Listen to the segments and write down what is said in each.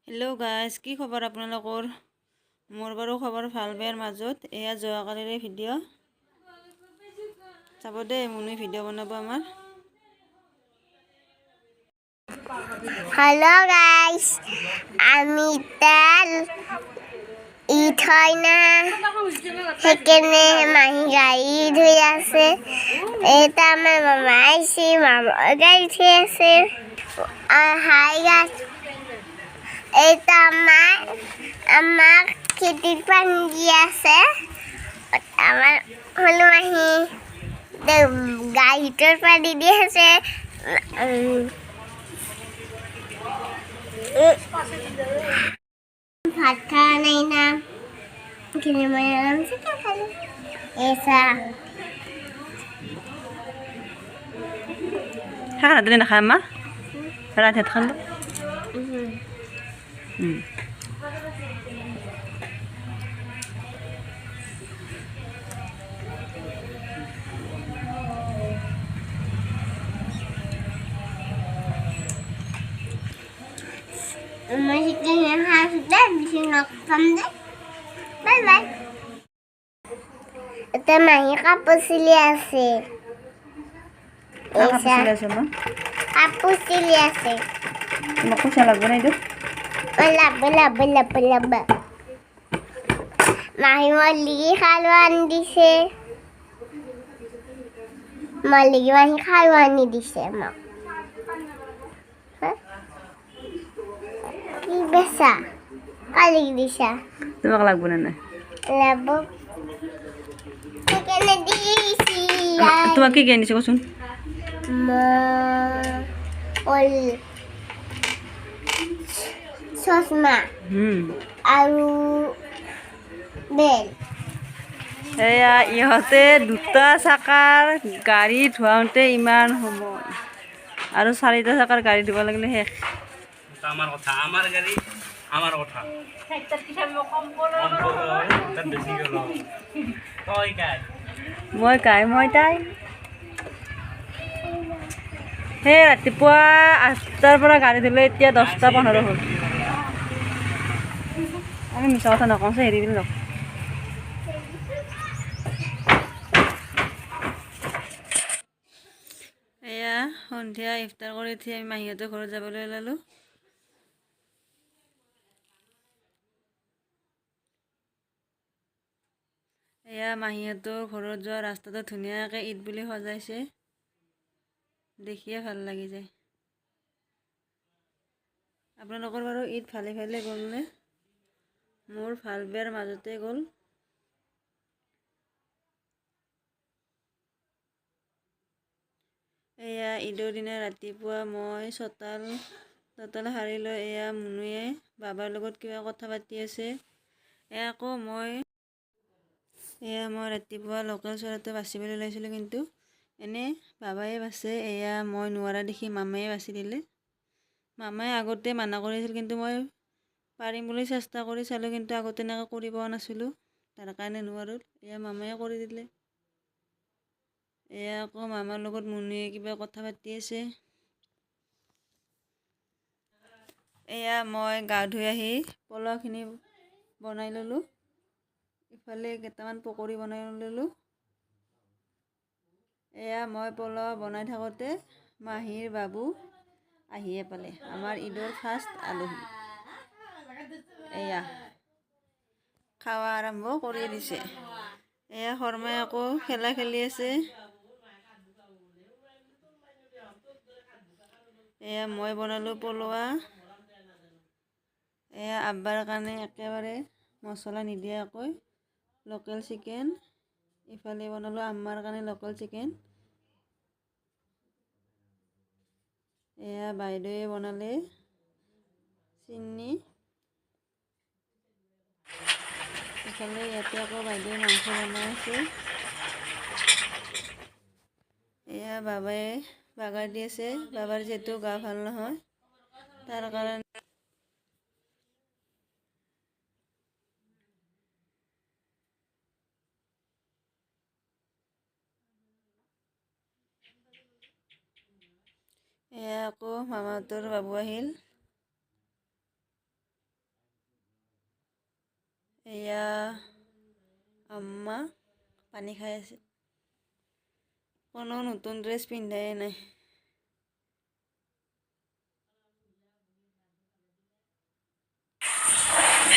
Hello' guys, কি খবৰ আপোনালোকৰ? মোৰ বাৰু খবৰ ভাল বেয়াৰ মাজত। এয়া যোৱাকালিৰে ভিডিঅ'। চাব দেই, মুনুই ভিডিঅ' বনাব আমাৰ। हेलो गाइस আমি তাল ঈদ হয় না সেইকাৰণে মাহী গাড়ী ধুই আছে এটা আমাৰ মামা আহিছে মামাৰ গাড়ী ধুই আছে হাই গাইস এটা আমাৰ খেতিত পানী দি আছে আমাৰ হলো মাহী গাড়ীটোৰ পানী দি আছে ভাত খাওয়া নাই না খেলে মনে আৰাম से क्या खा लो ऐसा খানা দিলে নাখায় মা ৰাতি ভাত খালো masih kena sudah bisa nak sampai bye bye itu mahi kapus liase কাপোৰ চিলাই আছো মই kapus liase তোমাক পইচা লাগব না এইটো bela bela bela bela bela mahi maligi khalwan dise maligi mahi khalwan dise mak কি বেসা কালি দিশা তোমাক লাগব না নাই লাভ কেনে দিছি তোমাক কি কিনিছে কচোন অল চশমা আৰু বেল এয়া ইহঁতে দুটা চাকাৰ গাড়ী ধোৱাওঁতে ইমান সময় আৰু চাৰিটা চাকাৰ গাড়ী ধুব লাগিলে শেষ আমাৰ কথা আমাৰ গাড়ি আমাৰ কথা বেশি গেল মই তাই সেই ৰাতিপুৱা 8টাৰ পৰা গাড়ী ধুলে এতিয়া 10:15 হ'ল আমি মিছা কথা নকওঁ হেৰি বুলি নকওঁ এয়া সন্ধিয়া ইফতাৰ কৰি উঠি আমি মাহীহঁতৰ ঘৰত যাবলৈ ওলালোঁ এয়া মাহীহঁতৰ ঘৰত যোৱা ৰাস্তাটো ধুনীয়াকৈ ঈদ বুলি সজাইছে দেখিয়ে ভাল লাগি যায় আপোনালোকৰ বাৰু ঈদ ভালে ভালে গ'লনে মোৰ ভাল বেয়াৰ মাজতে গ'ল এয়া ঈদৰ দিনা ৰাতিপুৱা মই চোতাল সাৰি লৈ এয়া মুনুয়ে বাবাৰ লগত কিবা কথা পাতি আছে এয়া মই ৰাতিপুৱা লোকেল চৰাইটো বাচিবলৈ ওলাইছিলোঁ কিন্তু এনে বাবায়ে বাচে এয়া মই নোৱাৰা দেখি মামায়ে বাচি দিলে মামায়ে আগতে মানা কৰিছিল কিন্তু মই পাৰিম বুলি চেষ্টা কৰি চালোঁ কিন্তু আগতে এনেকৈ কৰি পোৱা নাছিলোঁ তাৰ কাৰণে নোৱাৰোঁ এয়া মামায়ে কৰি দিলে এয়া আকৌ মামাৰ লগত মুনুয়ে কিবা কথা পাতি আছে এয়া মই গা ধুই আহি পোলাওখিনি বনাই ল'লোঁ ইফালে কেইটামান পকৰি বনাই ল'লোঁ এয়া মই পোলাও বনাই থাকোঁতে মাহীৰ বাবু আহিয়ে পালে আমাৰ ঈদৰ ফাৰ্ষ্ট আলহী এয়া খাৱা আৰম্ভ কৰি দিছে এয়া শৰ্মাই আকৌ খেলা খেলি আছে এয়া মই বনালোঁ পোলোৱা এয়া আব্বাৰ কাৰণে একেবাৰে মছলা নিদিয়াকৈ লোকেল চিকেন ইফালে বনালোঁ আম্মাৰ কাৰণে লোকেল চিকেন এয়া বাইদেৱে বনালে চিনি ইফালে ইয়াতে আকৌ বাইদেৱে মাংস বনাই আছে এয়া বাবাই বাগাৰ দি আছে বাবাৰ যিহেতু গা ভাল নহয় তাৰ কাৰণে এয়া আকৌ মামাহঁতৰ বাবু আহিল এয়া আম্মা পানী খাই আছে, কোনো নতুন ড্ৰেছ পিন্ধাই নাই।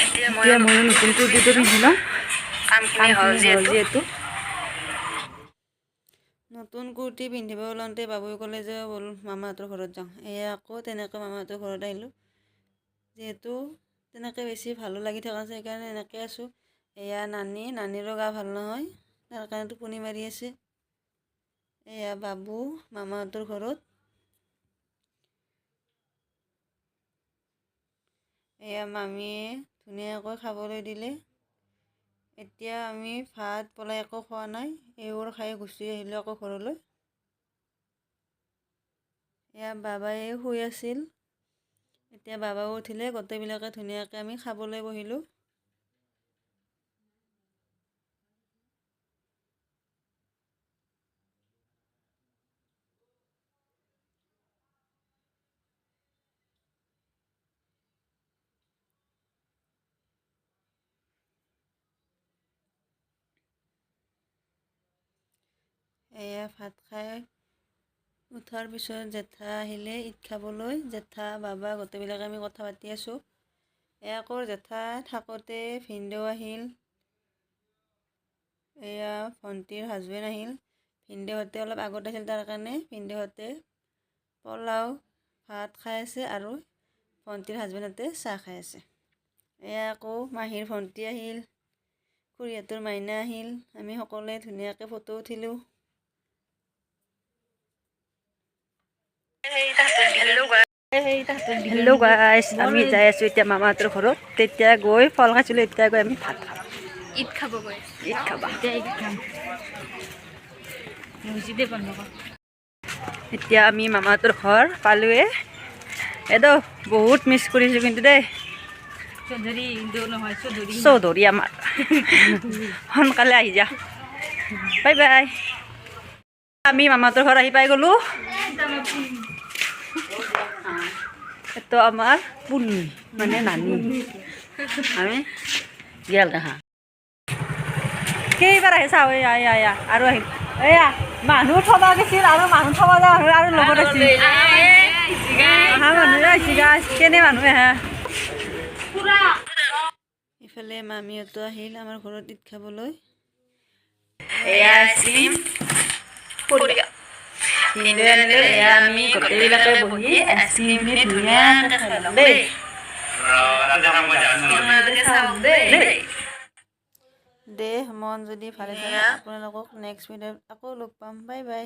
এতিয়া ময়ো নতুন কুৰ্তিটো পিন্ধি লওঁ, কামখিনি হ'ল যিহেতু। নতুন কুৰ্তি পিন্ধিব ওলাওঁতে বাবুই ক'লে যে ব'ল মামাহঁতৰ ঘৰত যাওঁ। এয়া আকৌ তেনেকৈ মামাহঁতৰ ঘৰত আহিলোঁ, যিহেতু তেনেকৈ বেছি ভালো লাগি থকা আছে, সেইকাৰণে এনেকৈ আছোঁ। এয়া নানীৰো গা ভাল নহয়, তাৰ কাৰণে টোপনি মাৰি আছে। এয়া বাবু মামাহঁতৰ ঘৰত। এয়া মামীয়ে ধুনীয়াকৈ খাবলৈ দিলে। এতিয়া আমি ভাত পলাই একো খোৱা নাই, এইবোৰ খাই গুচি আহিলোঁ আকৌ ঘৰলৈ। এয়া বাবাই শুই আছিল, এতিয়া বাবাও উঠিলে, গোটেইবিলাকে ধুনীয়াকৈ আমি খাবলৈ বহিলোঁ। এয়া ভাত খাই উঠাৰ পিছত জেঠা আহিলে ঈদ খাবলৈ। জেঠা বাবা গোটেইবিলাকে আমি কথা পাতি আছোঁ। এয়া আকৌ জেঠা থাকোঁতে ভিনদেউ আহিল, এয়া ভণ্টিৰ হাজবেণ্ড আহিল। ভিনদেউহঁতে অলপ আগত আহিল, তাৰ কাৰণে ভিনদেউহঁতে পোলাও ভাত খাই আছে আৰু ভণ্টিৰ হাজবেণ্ডহঁতে চাহ খাই আছে। এয়া আকৌ মাহীৰ ভণ্টি আহিল, খুৰীহঁতৰ মাইনা আহিল, আমি সকলোৱে ধুনীয়াকৈ ফটো উঠিলোঁ। হেল্ল' গাইছ, আমি যাই আছোঁ এতিয়া মামাহঁতৰ ঘৰত। তেতিয়া গৈ ফল খাইছিলোঁ, এতিয়া গৈ আমি ভাত খাম। ঈদ খাব গৈ ঈদ খাবা। এতিয়া ঈদ খাম মছজিদে বন্ধ কৰ। এতিয়া আমি মামাহঁতৰ ঘৰ পালোৱে। এইটো বহুত মিছ কৰিছোঁ কিন্তু দেই, চৌধুৰী নহয় চৌধুৰী আমাৰ। সোনকালে আহি যা, বাই বাই। আমি মামাহঁতৰ ঘৰ আহি পাই গ'লোঁ। এইটো আমাৰ পুনি মানে নানি, আমি গেল দেখা কেইবাৰ আহে চাওঁ। এয়া আৰু আহিম। এয়া মানুহ থব গৈছিল আৰু মানুহ থব যোৱা মানুহ আৰু লগত আছিল। অহা মানুহে আহিছে গাইছ, কেনে মানুহ আহে। ইফালে মামীহঁতো আহিল আমাৰ ঘৰত ঈদ খাবলৈ। এয়া আইচক্ৰীম ভিনদেউৱে আনিলে। এয়া আমি গোটেইবিলাকে বহি আইচক্ৰীমখিনি ধুনীয়াকৈ খাই ল'ম দেই। দেহ মন যদি ভালে থাকে আপোনালোকক নেক্সট ভিডিঅ'ত আকৌ লগ পাম। Bye bye.